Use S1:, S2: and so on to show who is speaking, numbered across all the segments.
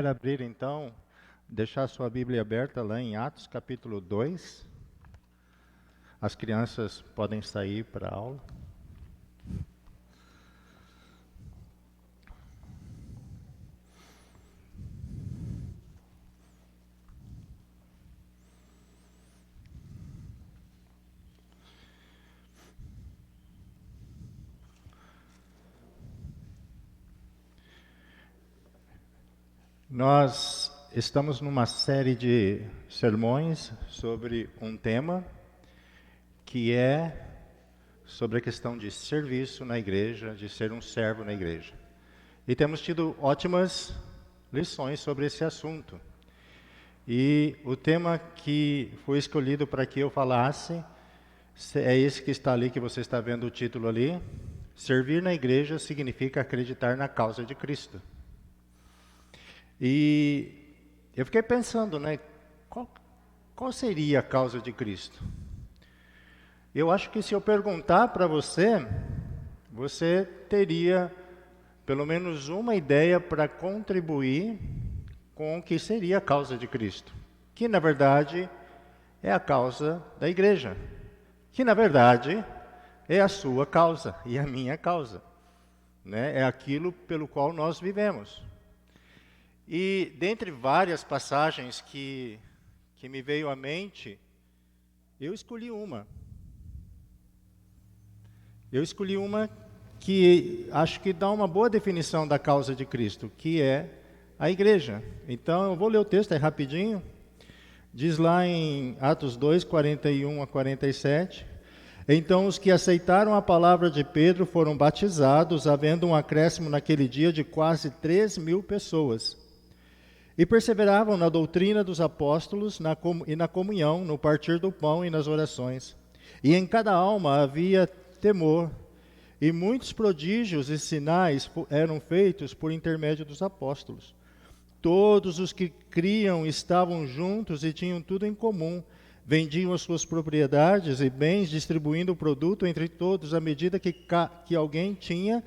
S1: Quero abrir então, deixar sua Bíblia aberta lá em Atos capítulo 2. As crianças podem sair para a aula. Nós estamos numa série de sermões sobre um tema que é sobre a questão de serviço na igreja, de ser um servo na igreja. E temos tido ótimas lições sobre esse assunto. E o tema que foi escolhido para que eu falasse é esse que está ali, que você está vendo o título ali. Servir na igreja significa acreditar na causa de Cristo. E eu fiquei pensando, né, qual seria a causa de Cristo? Eu acho que se eu perguntar para você, você teria pelo menos uma ideia para contribuir com o que seria a causa de Cristo, que na verdade é a causa da igreja, que na verdade é a sua causa e a minha causa, né? É aquilo pelo qual nós vivemos. E dentre várias passagens que me veio à mente, eu escolhi uma. Eu escolhi uma que acho que dá uma boa definição da causa de Cristo, que é a igreja. Então, eu vou ler o texto aí rapidinho. Diz lá em Atos 2, 41 a 47. Então, os que aceitaram a palavra de Pedro foram batizados, havendo um acréscimo naquele dia de quase 3.000 pessoas. E perseveravam na doutrina dos apóstolos e na comunhão, no partir do pão e nas orações. E em cada alma havia temor. E muitos prodígios e sinais eram feitos por intermédio dos apóstolos. Todos os que criam estavam juntos e tinham tudo em comum. Vendiam as suas propriedades e bens, distribuindo o produto entre todos à medida que alguém tinha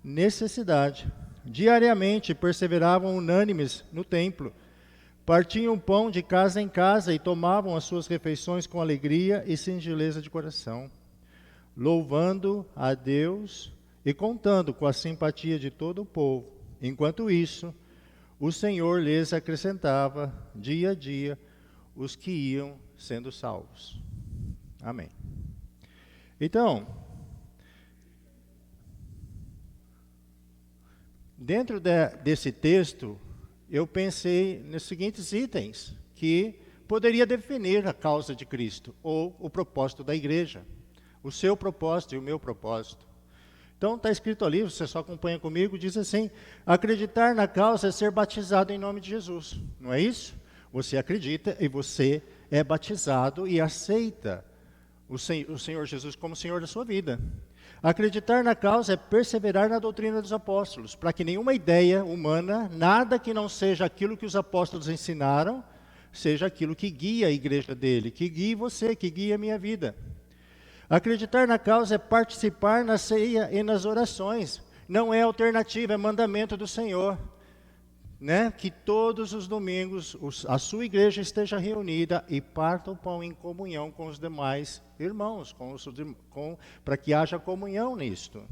S1: necessidade. Diariamente perseveravam unânimes no templo. Partiam pão de casa em casa e tomavam as suas refeições com alegria e singeleza de coração, louvando a Deus e contando com a simpatia de todo o povo. Enquanto isso, o Senhor lhes acrescentava dia a dia os que iam sendo salvos. Amém. Então, dentro desse texto, eu pensei nos seguintes itens que poderia definir a causa de Cristo, ou o propósito da igreja. O seu propósito e o meu propósito. Então, está escrito ali, você só acompanha comigo, diz assim: acreditar na causa é ser batizado em nome de Jesus. Não é isso? Você acredita e você é batizado e aceita o Senhor Jesus como Senhor da sua vida. Acreditar na causa é perseverar na doutrina dos apóstolos, para que nenhuma ideia humana, nada que não seja aquilo que os apóstolos ensinaram, seja aquilo que guia a igreja dele, que guie você, que guie a minha vida. Acreditar na causa é participar na ceia e nas orações. Não é alternativa, é mandamento do Senhor. Né? Que todos os domingos a sua igreja esteja reunida e parta o pão em comunhão com os demais irmãos, para que haja comunhão nisto.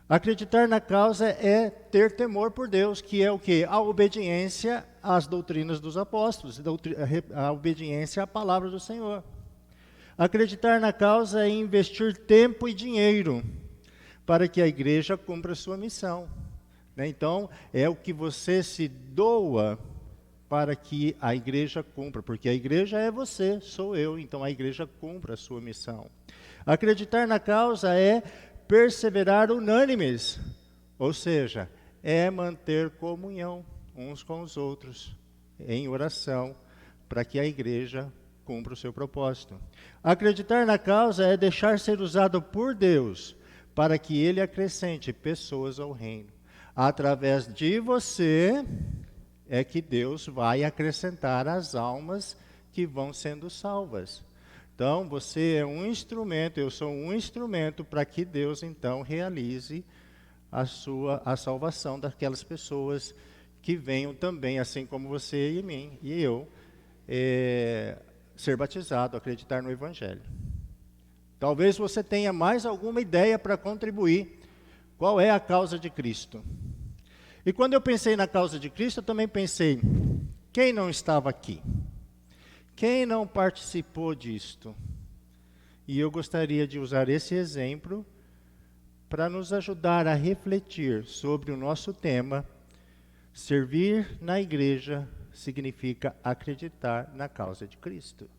S1: Acreditar na causa é ter temor por Deus, que é o quê? A obediência às doutrinas dos apóstolos, a obediência à palavra do Senhor. Acreditar na causa é investir tempo e dinheiro para que a igreja cumpra a sua missão. Então, é o que você se doa para que a igreja cumpra, porque a igreja é você, sou eu, então a igreja cumpra a sua missão. Acreditar na causa é perseverar unânimes, ou seja, é manter comunhão uns com os outros, em oração, para que a igreja cumpra o seu propósito. Acreditar na causa é deixar ser usado por Deus, para que Ele acrescente pessoas ao reino. Através de você é que Deus vai acrescentar as almas que vão sendo salvas. Então, você é um instrumento, eu sou um instrumento para que Deus, então, realize a salvação daquelas pessoas que venham também, assim como você e mim, e eu, ser batizado, acreditar no Evangelho. Talvez você tenha mais alguma ideia para contribuir. Qual é a causa de Cristo? E quando eu pensei na causa de Cristo, eu também pensei, quem não estava aqui? Quem não participou disto? E eu gostaria de usar esse exemplo para nos ajudar a refletir sobre o nosso tema. Servir na igreja significa acreditar na causa de Cristo.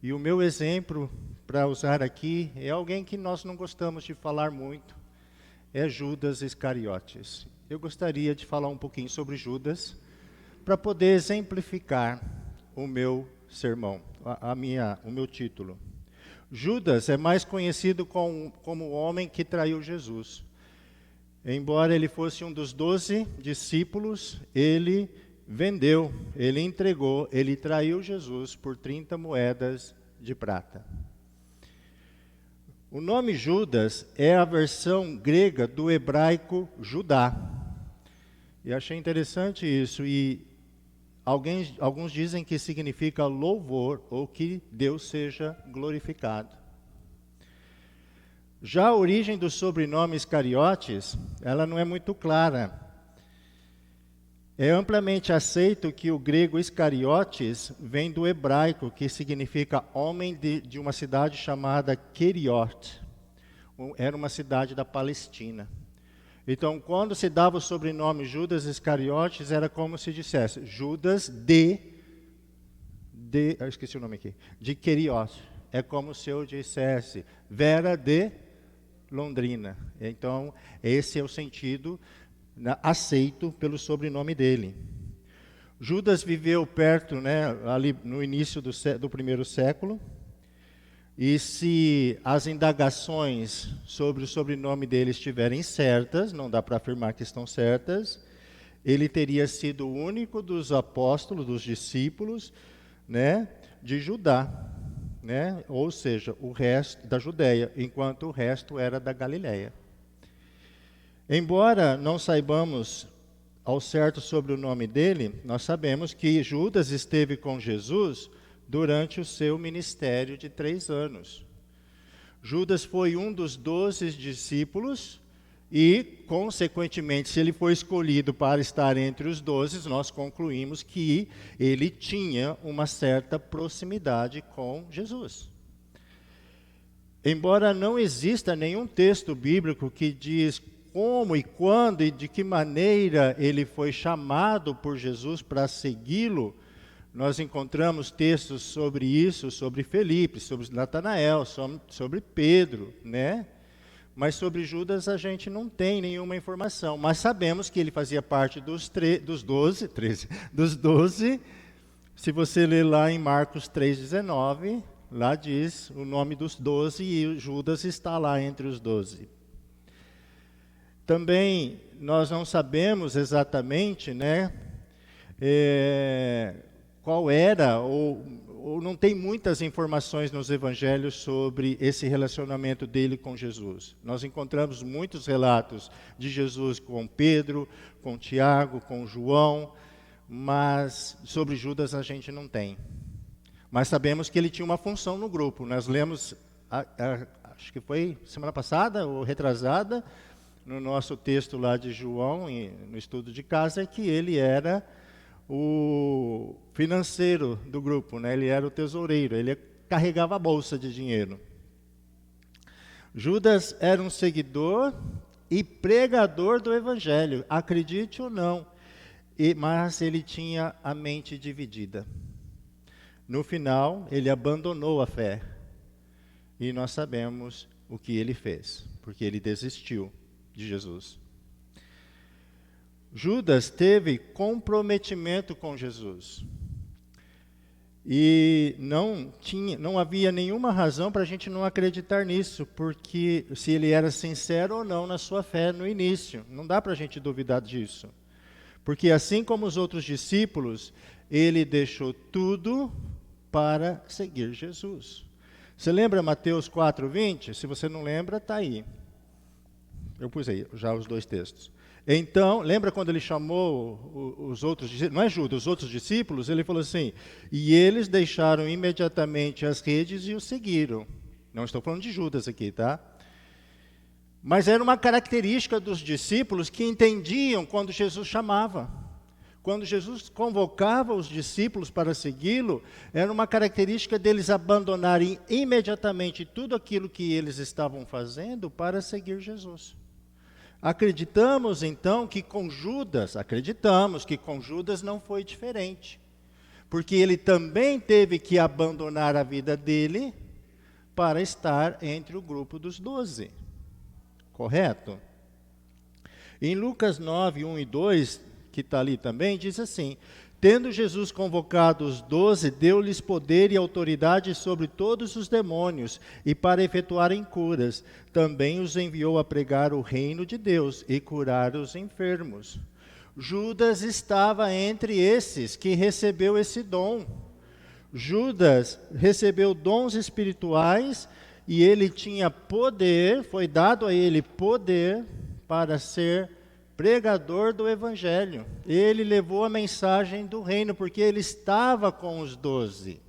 S1: E o meu exemplo para usar aqui é alguém que nós não gostamos de falar muito, é Judas Iscariotes. Eu gostaria de falar um pouquinho sobre Judas, para poder exemplificar o meu sermão, o meu título. Judas é mais conhecido como o homem que traiu Jesus. Embora ele fosse um dos 12 discípulos, ele vendeu, ele entregou, ele traiu Jesus por 30 moedas de prata. O nome Judas é a versão grega do hebraico Judá. E achei interessante isso, e alguns dizem que significa louvor, ou que Deus seja glorificado. Já a origem do sobrenome Iscariotes, ela não é muito clara. É amplamente aceito que o grego Iscariotes vem do hebraico, que significa homem de uma cidade chamada Queriot. Era uma cidade da Palestina. Então, quando se dava o sobrenome Judas Iscariotes, era como se dissesse Judas eu esqueci o nome aqui, de Queriot. É como se eu dissesse Vera de Londrina. Então, esse é o sentido aceito pelo sobrenome dele. Judas viveu perto, ali no início do primeiro século, e se as indagações sobre o sobrenome dele estiverem certas, não dá para afirmar que estão certas, ele teria sido o único dos apóstolos, dos discípulos, de Judá, ou seja, o resto da Judéia, enquanto o resto era da Galileia. Embora não saibamos ao certo sobre o nome dele, nós sabemos que Judas esteve com Jesus durante o seu ministério de 3 anos. Judas foi um dos 12 discípulos e, consequentemente, se ele foi escolhido para estar entre os 12, nós concluímos que ele tinha uma certa proximidade com Jesus. Embora não exista nenhum texto bíblico que diz como e quando e de que maneira ele foi chamado por Jesus para segui-lo, nós encontramos textos sobre isso, sobre Felipe, sobre Natanael, sobre Pedro, Mas sobre Judas a gente não tem nenhuma informação. Mas sabemos que ele fazia parte dos 12. Se você ler lá em Marcos 3,19, lá diz o nome dos 12 e Judas está lá entre os 12. Também nós não sabemos exatamente, qual era, ou não tem muitas informações nos evangelhos sobre esse relacionamento dele com Jesus. Nós encontramos muitos relatos de Jesus com Pedro, com Tiago, com João, mas sobre Judas a gente não tem. Mas sabemos que ele tinha uma função no grupo. Nós lemos, acho que foi semana passada ou retrasada, no nosso texto lá de João, no estudo de casa, que ele era o financeiro do grupo, ele era o tesoureiro, ele carregava a bolsa de dinheiro. Judas era um seguidor e pregador do Evangelho, acredite ou não, mas ele tinha a mente dividida. No final, ele abandonou a fé, e nós sabemos o que ele fez, porque ele desistiu de Jesus. Judas teve comprometimento com Jesus. E não havia nenhuma razão para a gente não acreditar nisso, porque se ele era sincero ou não na sua fé no início. Não dá para a gente duvidar disso. Porque assim como os outros discípulos, ele deixou tudo para seguir Jesus. Você lembra Mateus 4:20? Se você não lembra, está aí. Eu pus aí já os 2 textos. Então, lembra quando ele chamou os outros discípulos, não é Judas, os outros discípulos, ele falou assim, e eles deixaram imediatamente as redes e o seguiram. Não estou falando de Judas aqui, tá? Mas era uma característica dos discípulos que entendiam quando Jesus chamava. Quando Jesus convocava os discípulos para segui-lo, era uma característica deles abandonarem imediatamente tudo aquilo que eles estavam fazendo para seguir Jesus. Acreditamos então que com Judas não foi diferente. Porque ele também teve que abandonar a vida dele para estar entre o grupo dos 12. Correto? Em Lucas 9, 1 e 2, que está ali também, diz assim, tendo Jesus convocado os 12, deu-lhes poder e autoridade sobre todos os demônios, e para efetuarem curas. Também os enviou a pregar o reino de Deus e curar os enfermos. Judas estava entre esses que recebeu esse dom. Judas recebeu dons espirituais e ele tinha poder, foi dado a ele poder para ser pregador do evangelho. Ele levou a mensagem do reino, porque ele estava com os 12.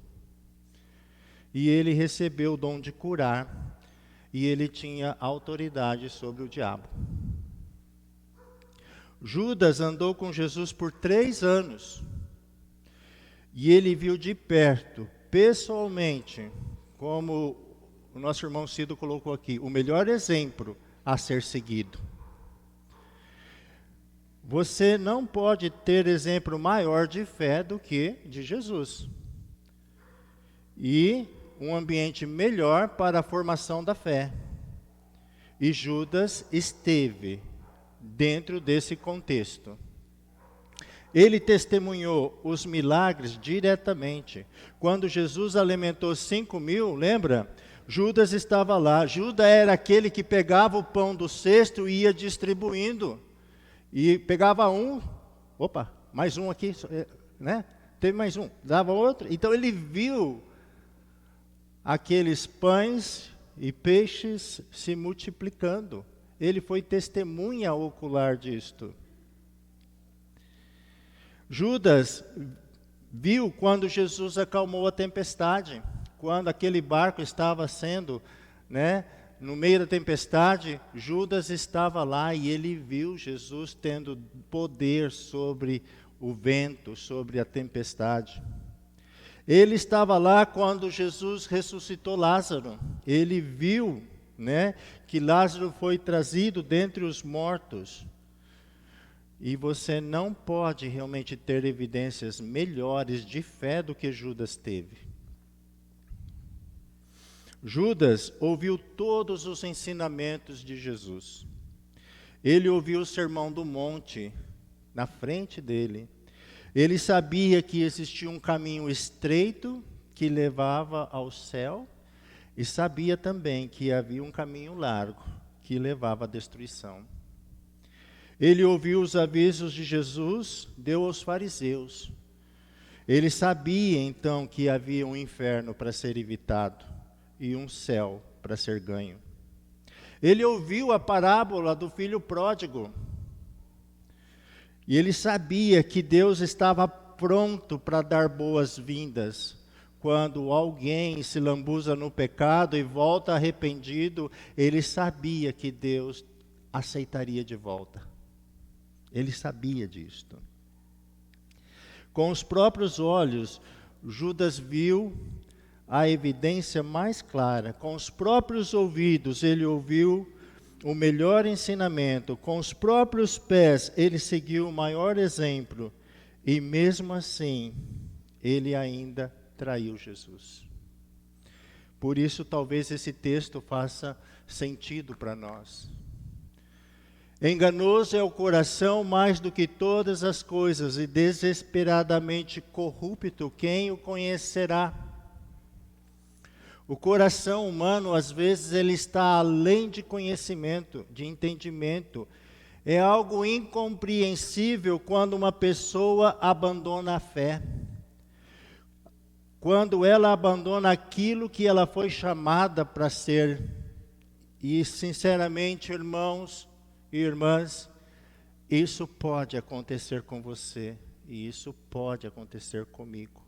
S1: E ele recebeu o dom de curar, e ele tinha autoridade sobre o diabo. Judas andou com Jesus por 3 anos, e ele viu de perto, pessoalmente, como o nosso irmão Cido colocou aqui, o melhor exemplo a ser seguido. Você não pode ter exemplo maior de fé do que de Jesus. E um ambiente melhor para a formação da fé. E Judas esteve dentro desse contexto. Ele testemunhou os milagres diretamente. Quando Jesus alimentou 5.000, lembra? Judas estava lá. Judas era aquele que pegava o pão do cesto e ia distribuindo. E pegava um, mais um aqui, né? Teve mais um, dava outro. Então ele viu aqueles pães e peixes se multiplicando. Ele foi testemunha ocular disto. Judas viu quando Jesus acalmou a tempestade, quando aquele barco estava sendo, no meio da tempestade, Judas estava lá e ele viu Jesus tendo poder sobre o vento, sobre a tempestade. Ele estava lá quando Jesus ressuscitou Lázaro. Ele viu, que Lázaro foi trazido dentre os mortos. E você não pode realmente ter evidências melhores de fé do que Judas teve. Judas ouviu todos os ensinamentos de Jesus. Ele ouviu o Sermão do Monte na frente dele. Ele sabia que existia um caminho estreito que levava ao céu e sabia também que havia um caminho largo que levava à destruição. Ele ouviu os avisos de Jesus, deu aos fariseus. Ele sabia então que havia um inferno para ser evitado e um céu para ser ganho. Ele ouviu a parábola do filho pródigo. E ele sabia que Deus estava pronto para dar boas-vindas. Quando alguém se lambuza no pecado e volta arrependido, ele sabia que Deus aceitaria de volta. Ele sabia disto. Com os próprios olhos, Judas viu a evidência mais clara. Com os próprios ouvidos, ele ouviu o melhor ensinamento. Com os próprios pés, ele seguiu o maior exemplo. E mesmo assim, ele ainda traiu Jesus. Por isso, talvez esse texto faça sentido para nós. Enganoso é o coração mais do que todas as coisas, e desesperadamente corrupto, quem o conhecerá? O coração humano, às vezes, ele está além de conhecimento, de entendimento. É algo incompreensível quando uma pessoa abandona a fé. Quando ela abandona aquilo que ela foi chamada para ser. E, sinceramente, irmãos e irmãs, Isso pode acontecer com você e isso pode acontecer comigo.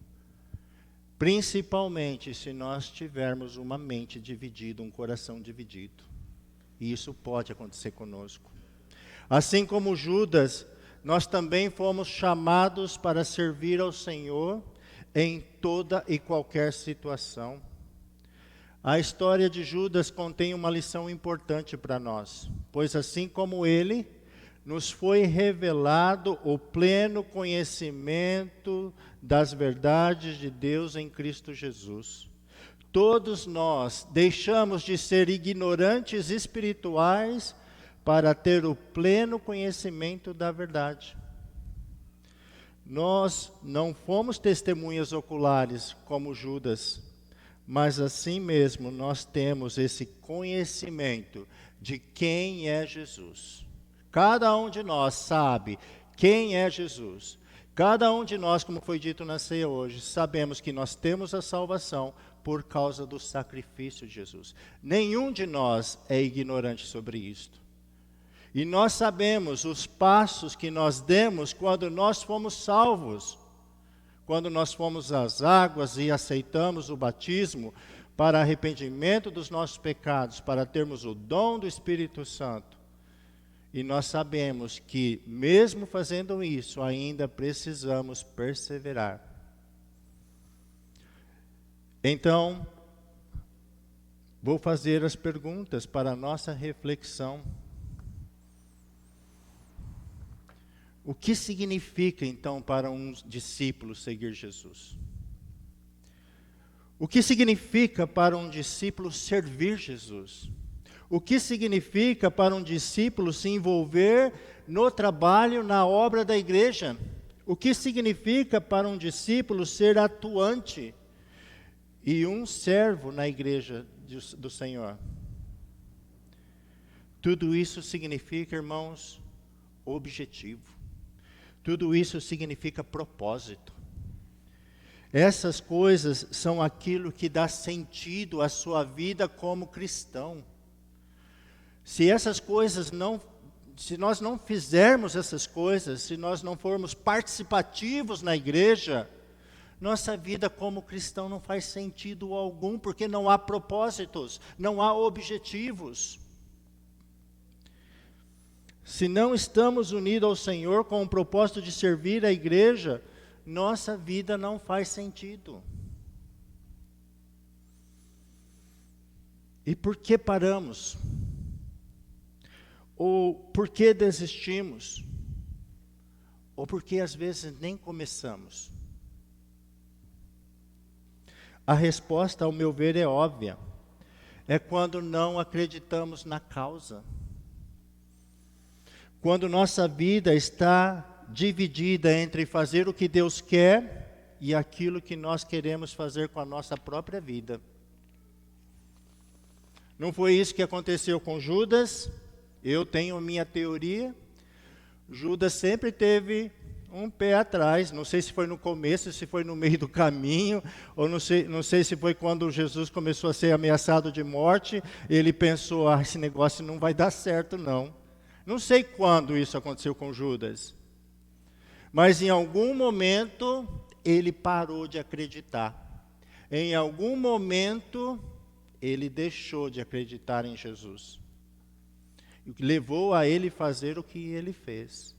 S1: Principalmente se nós tivermos uma mente dividida, um coração dividido. E isso pode acontecer conosco. Assim como Judas, nós também fomos chamados para servir ao Senhor em toda e qualquer situação. A história de Judas contém uma lição importante para nós, pois assim como ele, nos foi revelado o pleno conhecimento das verdades de Deus em Cristo Jesus. Todos nós deixamos de ser ignorantes espirituais para ter o pleno conhecimento da verdade. Nós não fomos testemunhas oculares como Judas, mas assim mesmo nós temos esse conhecimento de quem é Jesus. Cada um de nós sabe quem é Jesus. Cada um de nós, como foi dito na ceia hoje, sabemos que nós temos a salvação por causa do sacrifício de Jesus. Nenhum de nós é ignorante sobre isto. E nós sabemos os passos que nós demos quando nós fomos salvos. Quando nós fomos às águas e aceitamos o batismo para arrependimento dos nossos pecados, para termos o dom do Espírito Santo. E nós sabemos que, mesmo fazendo isso, ainda precisamos perseverar. Então, vou fazer as perguntas para a nossa reflexão. O que significa, então, para um discípulo seguir Jesus? O que significa para um discípulo servir Jesus? O que significa para um discípulo se envolver no trabalho, na obra da igreja? O que significa para um discípulo ser atuante e um servo na igreja do Senhor? Tudo isso significa, irmãos, objetivo. Tudo isso significa propósito. Essas coisas são aquilo que dá sentido à sua vida como cristão. Se nós não fizermos essas coisas, se nós não formos participativos na igreja, nossa vida como cristão não faz sentido algum, porque não há propósitos, não há objetivos. Se não estamos unidos ao Senhor com o propósito de servir a igreja, nossa vida não faz sentido. E por que paramos? Ou por que desistimos? Ou porque às vezes nem começamos? A resposta, ao meu ver, é óbvia. É quando não acreditamos na causa. Quando nossa vida está dividida entre fazer o que Deus quer e aquilo que nós queremos fazer com a nossa própria vida. Não foi isso que aconteceu com Judas? Eu tenho a minha teoria. Judas sempre teve um pé atrás. Não sei se foi no começo, se foi no meio do caminho, ou não sei se foi quando Jesus começou a ser ameaçado de morte. Ele pensou, esse negócio não vai dar certo não. Não sei quando isso aconteceu com Judas. Mas em algum momento ele parou de acreditar. Em algum momento ele deixou de acreditar em Jesus. O que levou a ele fazer o que ele fez.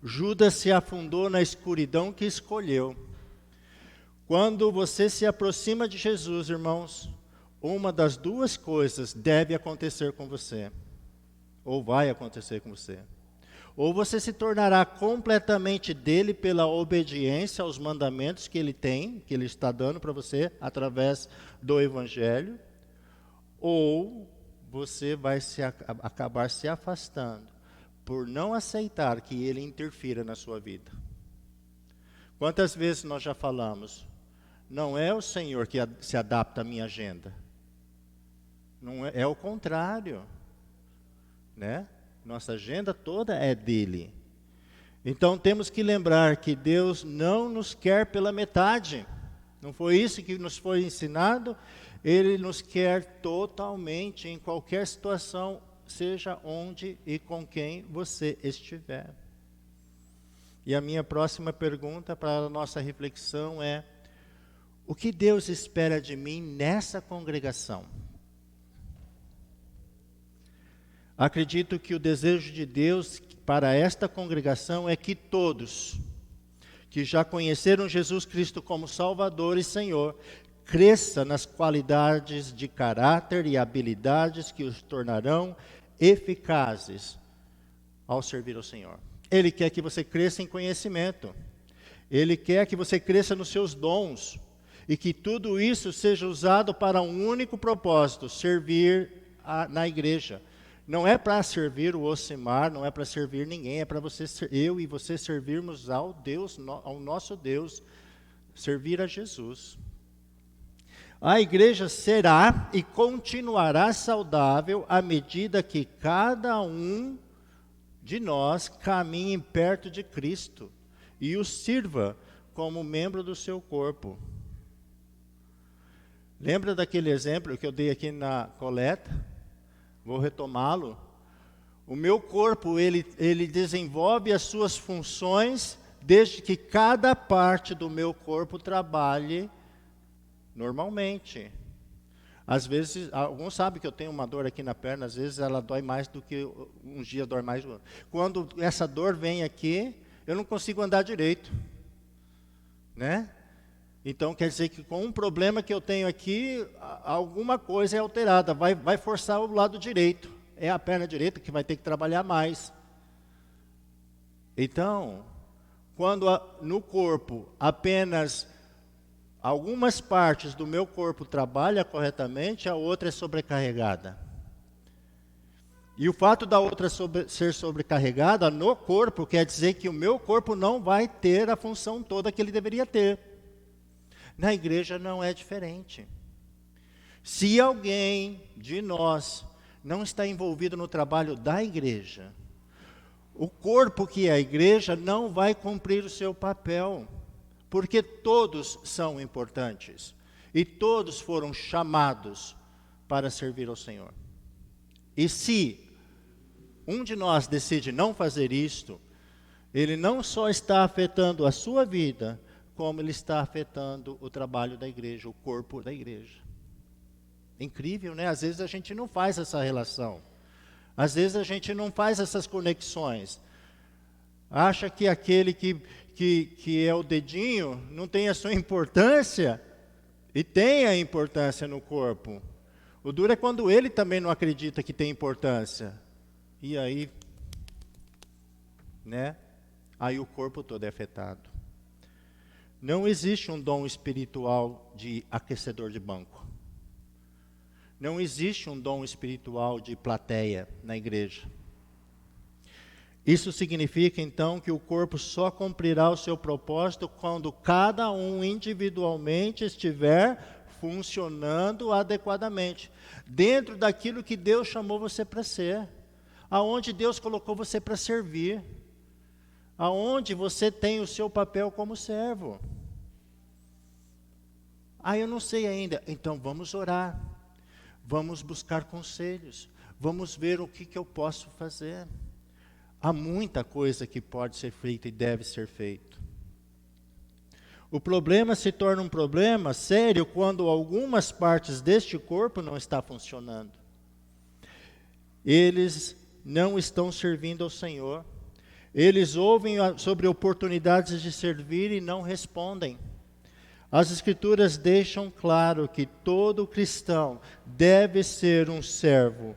S1: Judas se afundou na escuridão que escolheu. Quando você se aproxima de Jesus, irmãos, uma das duas coisas deve acontecer com você. Ou vai acontecer com você. Ou você se tornará completamente dele pela obediência aos mandamentos que ele tem, que ele está dando para você através do Evangelho, ou você vai acabar se afastando por não aceitar que ele interfira na sua vida. Quantas vezes nós já falamos, não é o Senhor que se adapta à minha agenda. Não é o contrário, né? Nossa agenda toda é dele. Então temos que lembrar que Deus não nos quer pela metade. Não foi isso que nos foi ensinado? Ele nos quer totalmente, em qualquer situação, seja onde e com quem você estiver. E a minha próxima pergunta para a nossa reflexão é: o que Deus espera de mim nessa congregação? Acredito que o desejo de Deus para esta congregação é que todos que já conheceram Jesus Cristo como Salvador e Senhor, cresça nas qualidades de caráter e habilidades que os tornarão eficazes ao servir ao Senhor. Ele quer que você cresça em conhecimento. Ele quer que você cresça nos seus dons. E que tudo isso seja usado para um único propósito: servir na igreja. Não é para servir o Ocimar, não é para servir ninguém, é para eu e você servirmos ao nosso Deus, servir a Jesus. A igreja será e continuará saudável à medida que cada um de nós caminhe perto de Cristo e o sirva como membro do seu corpo. Lembra daquele exemplo que eu dei aqui na coleta? Vou retomá-lo. O meu corpo, ele desenvolve as suas funções desde que cada parte do meu corpo trabalhe normalmente. Às vezes, alguns sabem que eu tenho uma dor aqui na perna, às vezes ela dói mais do que um dia dói mais do outro. Quando essa dor vem aqui, eu não consigo andar direito, né? Então quer dizer que com um problema que eu tenho aqui, alguma coisa é alterada, vai forçar o lado direito. É a perna direita que vai ter que trabalhar mais. Então, quando no corpo apenas algumas partes do meu corpo trabalham corretamente, a outra é sobrecarregada. E o fato da outra ser sobrecarregada no corpo quer dizer que o meu corpo não vai ter a função toda que ele deveria ter. Na igreja não é diferente. Se alguém de nós não está envolvido no trabalho da igreja, o corpo que é a igreja não vai cumprir o seu papel, porque todos são importantes e todos foram chamados para servir ao Senhor. E se um de nós decide não fazer isto, ele não só está afetando a sua vida, como ele está afetando o trabalho da igreja, o corpo da igreja. Incrível, né? Às vezes a gente não faz essa relação. Às vezes a gente não faz essas conexões. Acha que aquele que é o dedinho não tem a sua importância, e tem a importância no corpo. O duro é quando ele também não acredita que tem importância. E aí, né? Aí o corpo todo é afetado. Não existe um dom espiritual de aquecedor de banco. Não existe um dom espiritual de plateia na igreja. Isso significa, então, que o corpo só cumprirá o seu propósito quando cada um individualmente estiver funcionando adequadamente, dentro daquilo que Deus chamou você para ser, aonde Deus colocou você para servir, aonde você tem o seu papel como servo. Eu não sei ainda. Então vamos orar, vamos buscar conselhos, vamos ver o que eu posso fazer. Há muita coisa que pode ser feita e deve ser feito. O problema se torna um problema sério quando algumas partes deste corpo não estão funcionando. Eles não estão servindo ao Senhor. Eles ouvem sobre oportunidades de servir e não respondem. As Escrituras deixam claro que todo cristão deve ser um servo,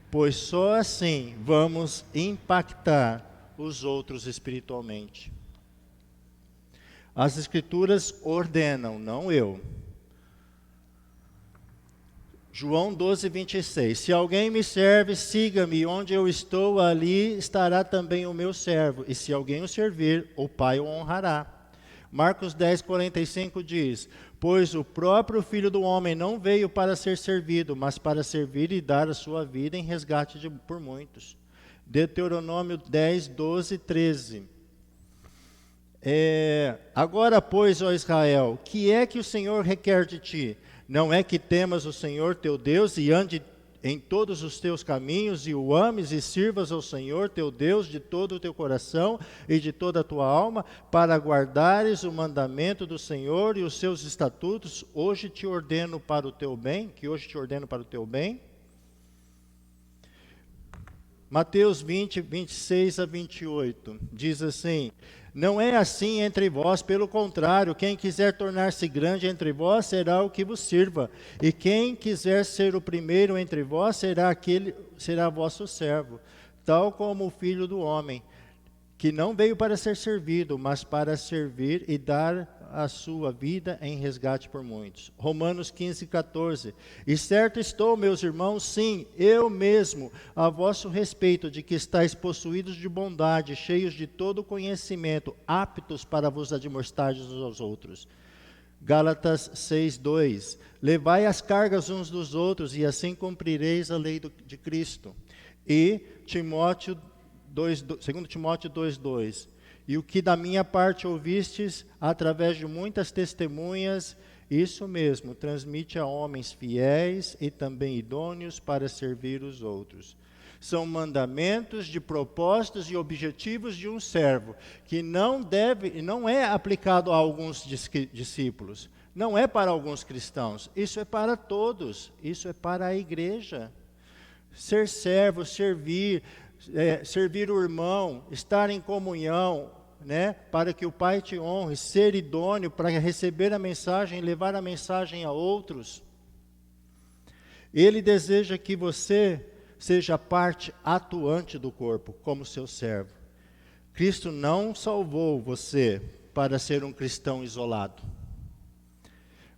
S1: pois só assim vamos impactar os outros espiritualmente. As Escrituras ordenam, não eu. João 12, 26. Se alguém me serve, siga-me, onde eu estou, ali estará também o meu servo. E se alguém o servir, o Pai o honrará. Marcos 10, 45 diz: pois o próprio Filho do Homem não veio para ser servido, mas para servir e dar a sua vida em resgate por muitos. Deuteronômio 10, 12, 13. Agora, pois, ó Israel, que é que o Senhor requer de ti? Não é que temas o Senhor teu Deus e em todos os teus caminhos, e o ames e sirvas ao Senhor teu Deus de todo o teu coração e de toda a tua alma, para guardares o mandamento do Senhor e os seus estatutos, hoje te ordeno para o teu bem, que hoje te ordeno para o teu bem. Mateus 20, 26 a 28, diz assim: não é assim entre vós, pelo contrário, quem quiser tornar-se grande entre vós será o que vos sirva, e quem quiser ser o primeiro entre vós será vosso servo, tal como o Filho do Homem, que não veio para ser servido, mas para servir e dar a sua vida em resgate por muitos. Romanos 15, 14. E certo estou, meus irmãos, sim, eu mesmo, a vosso respeito, de que estáis possuídos de bondade, cheios de todo conhecimento, aptos para vos admoestar uns aos outros. Gálatas 6, 2. Levai as cargas uns dos outros, e assim cumprireis a lei de Cristo. E 2 Timóteo 2, 2. E o que da minha parte ouvistes, através de muitas testemunhas, isso mesmo, transmite a homens fiéis e também idôneos para servir os outros. São mandamentos de propósitos e objetivos de um servo, que não é aplicado a alguns discípulos, não é para alguns cristãos, isso é para todos, isso é para a igreja. Ser servo, servir o irmão, estar em comunhão, para que o Pai te honre, ser idôneo para receber a mensagem e levar a mensagem a outros. Ele deseja que você seja parte atuante do corpo, como seu servo. Cristo não salvou você para ser um cristão isolado,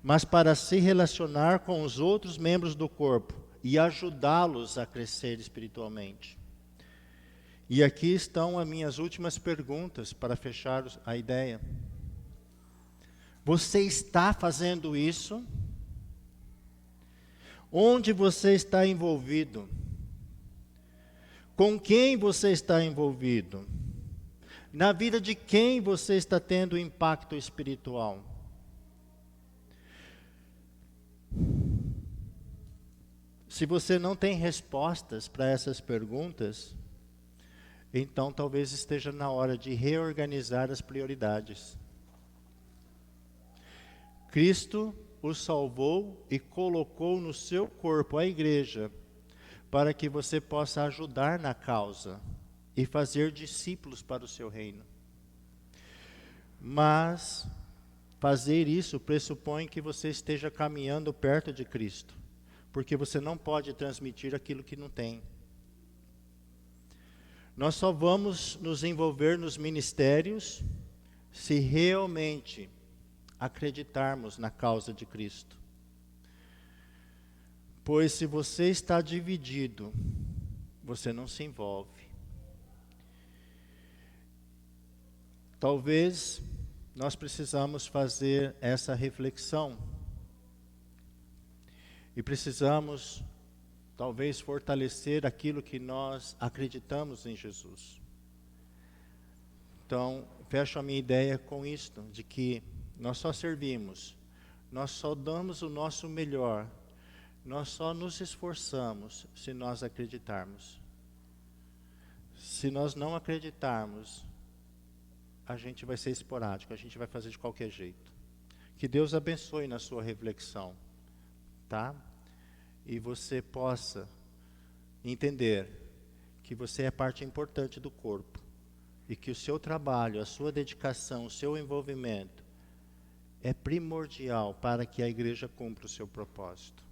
S1: mas para se relacionar com os outros membros do corpo e ajudá-los a crescer espiritualmente. E aqui estão as minhas últimas perguntas para fechar a ideia. Você está fazendo isso? Onde você está envolvido? Com quem você está envolvido? Na vida de quem você está tendo impacto espiritual? Se você não tem respostas para essas perguntas, então talvez esteja na hora de reorganizar as prioridades. Cristo o salvou e colocou no seu corpo, a igreja, para que você possa ajudar na causa e fazer discípulos para o seu reino. Mas fazer isso pressupõe que você esteja caminhando perto de Cristo, porque você não pode transmitir aquilo que não tem. Nós só vamos nos envolver nos ministérios se realmente acreditarmos na causa de Cristo. Pois se você está dividido, você não se envolve. Talvez nós precisamos fazer essa reflexão. E precisamos, talvez, fortalecer aquilo que nós acreditamos em Jesus. Então, fecho a minha ideia com isto, de que nós só servimos, nós só damos o nosso melhor, nós só nos esforçamos se nós acreditarmos. Se nós não acreditarmos, a gente vai ser esporádico, a gente vai fazer de qualquer jeito. Que Deus abençoe na sua reflexão, tá? E você possa entender que você é parte importante do corpo e que o seu trabalho, a sua dedicação, o seu envolvimento é primordial para que a igreja cumpra o seu propósito.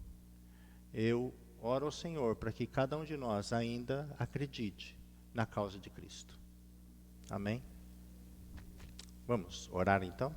S1: Eu oro ao Senhor para que cada um de nós ainda acredite na causa de Cristo. Amém? Vamos orar então?